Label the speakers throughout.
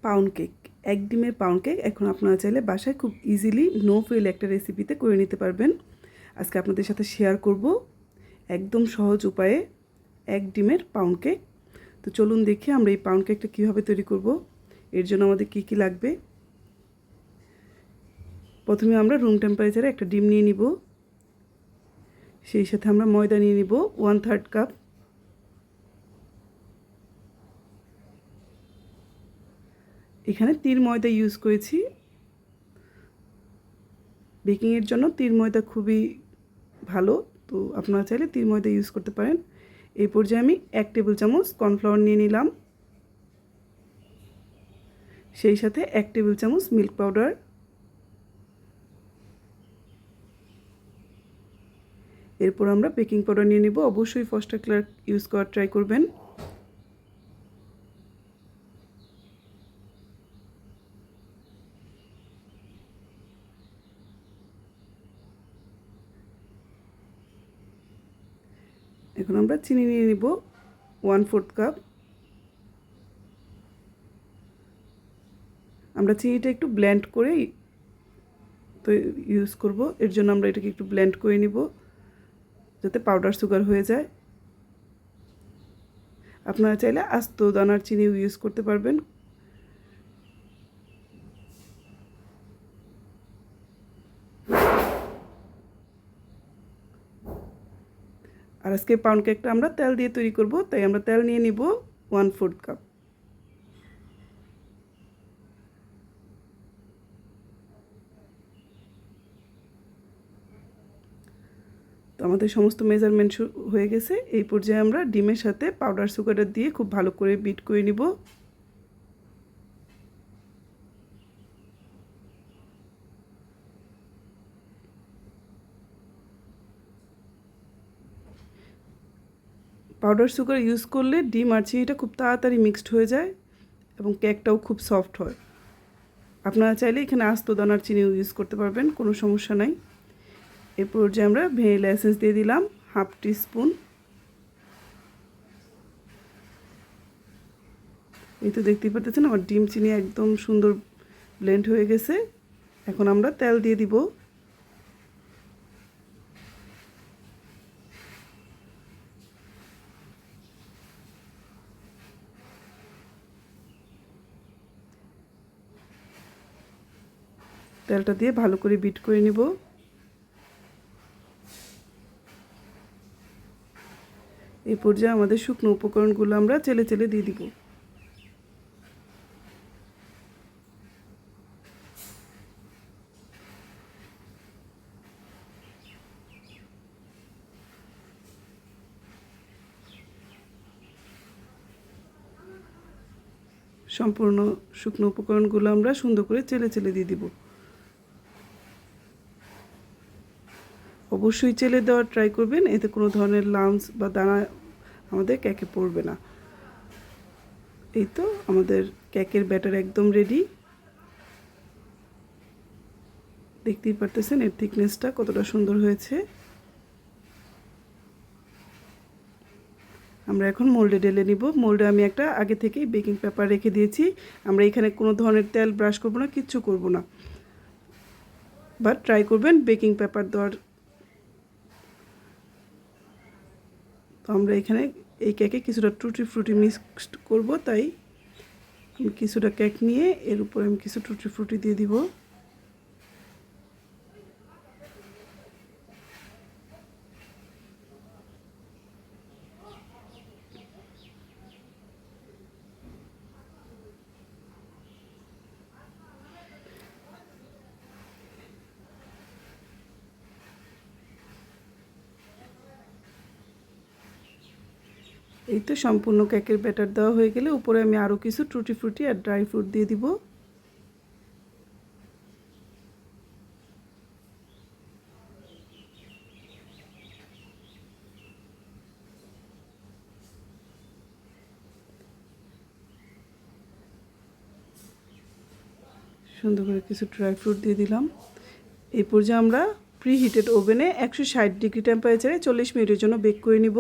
Speaker 1: Pound cake, এক ডিমের pound cake এখন আপনারা চাইলে বাসায় খুব ইজিলি নো ফেল একটা রেসিপিতে করে নিতে পারবেন। আজকে আপনাদের সাথে শেয়ার করব একদম সহজ উপায়ে এক ডিমের পাউন্ড কেক। তো চলুন দেখি আমরা এই পাউন্ড কেকটা কীভাবে তৈরি করব। এর জন্য আমাদের কী কী লাগবে। প্রথমে আমরা রুম টেম্পারেচারে একটা ডিম নিয়ে নিব, সেই সাথে আমরা ময়দা নিয়ে নিব 1/3 কাপ। এখানে তীর ময়দা ইউজ করেছি। বেকিংয়ের জন্য তীর ময়দা খুবই ভালো, তো আপনারা চাইলে তীর ময়দা ইউজ করতে পারেন। এই পর্যায়ে আমি 1 টেবিল চামচ কর্নফ্লাওয়ার নিয়ে নিলাম, সেই সাথে 1 টেবিল চামচ মিল্ক পাউডার, এরপর আমরা বেকিং পাউডার নিয়ে নিব। অবশ্যই ফস্টার ক্লার্ক ইউজ করার ট্রাই করবেন। এখন আমরা চিনি নিয়ে নিব 1/4 কাপ। আমরা চিনিটা একটু ব্লেন্ড করে তো ইউজ করব, এর জন্য আমরা এটাকে একটু ব্লেন্ড করে নিব যাতে পাউডার সুগার হয়ে যায়। আপনারা চাইলে আস্ত দানার চিনিও ইউজ করতে পারবেন। আর আজকে পাউন্ড কেকটা আমরা তেল দিয়ে তৈরি করব, তাই আমরা তেল নিয়ে নিব 1/4 কাপ। তো আমাদের সমস্ত মেজারমেন্ট হয়ে গেছে। এই পর্যায়ে আমরা ডিমের সাথে পাউডার সুগারটা দিয়ে খুব ভালো করে বিট করে নিব। পাউডার সুগার ইউজ করলে ডিম আর চিনিটা খুব তাড়াতাড়ি মিক্সড হয়ে যায় এবং কেকটাও খুব সফট হয়। আপনারা চাইলে এখানে আস্ত দানার চিনিও ইউজ করতে পারবেন, কোনো সমস্যা নাই। এরপর যে আমরা ভ্যানিলা এসেন্স দিয়ে দিলাম 1/2 টিস্পুন। এই তো দেখতেই পাচ্ছেন আমার ডিম চিনি একদম সুন্দর ব্লেন্ড হয়ে গেছে। এখন আমরা তেল দিয়ে দিব। তেলটা দিয়ে ভালো করে বিট করে নিব। এই পর্যায়ে আমাদের শুকনো উপকরণগুলো আমরা চেলে চেলে দিয়ে দিব। সম্পূর্ণ শুকনো উপকরণগুলো আমরা সুন্দর করে চেলে চেলে দিয়ে দিব। অবশ্যই চেলে দেওয়ার ট্রাই করবেন, এতে কোনো ধরনের লাম্পস বা দানা আমাদের কেকে পড়বে না। এই তো আমাদের কেকের ব্যাটার একদম রেডি। দেখতেই পারতেছেন এর থিকনেসটা কতটা সুন্দর হয়েছে। আমরা এখন মোল্ডে ঢেলে নিব। মোল্ডে আমি একটা আগে থেকেই বেকিং পেপার রেখে দিয়েছি। আমরা এখানে কোনো ধরনের তেল ব্রাশ করব না, কিচ্ছু করব না, বাট ট্রাই করবেন বেকিং পেপার দেওয়ার। তো আমরা এখানে এই কেকে কিছুটা টুটি ফ্রুটি মিক্সড করব, তাই আমি কিছুটা কেক নিয়ে এর উপরে আমি কিছু টুটি ফ্রুটি দিয়ে দিব। এই তো সম্পূর্ণ কেকের ব্যাটার দেওয়া হয়ে গেলে উপরে আমি আরও কিছু টুটি ফ্রুটি আর ড্রাই ফ্রুট দিয়ে দিব। সুন্দর করে কিছু ড্রাই ফ্রুট দিয়ে দিলাম। এই পর্যায়ে আমরা প্রিহিটেড ওভেনে 160 ডিগ্রি টেম্পারেচারে 40 মিনিটের জন্য বেক করে নিব।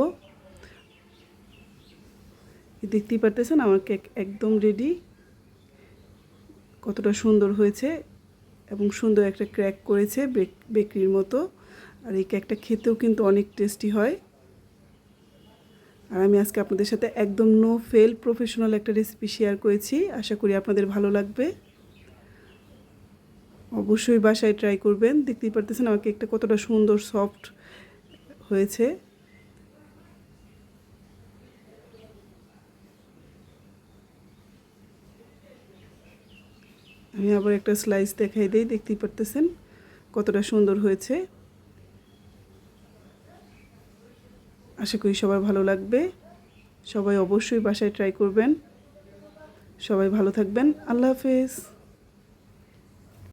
Speaker 1: দেখতেই পারতেছেন আমার কেক একদম রেডি। কতটা সুন্দর হয়েছে এবং সুন্দর একটা ক্র্যাক করেছে বেকরির মতো। আর এই কেকটা খেতেও কিন্তু অনেক টেস্টি হয়। আর আমি আজকে আপনাদের সাথে একদম নো ফেল প্রফেশনাল একটা রেসিপি শেয়ার করেছি। আশা করি আপনাদের ভালো লাগবে। অবশ্যই বাসায় ট্রাই করবেন। দেখতেই পারতেছেন আমার কেকটা কতটা সুন্দর সফট হয়েছে। আমি আবার একটা স্লাইস দেখাই দিই, দেখতেই পারতেছেন কতটা সুন্দর হয়েছে। আশা করি সবার ভালো লাগবে। সবাই অবশ্যই বাসায় ট্রাই করবেন। সবাই ভালো থাকবেন। আল্লাহ হাফেজ।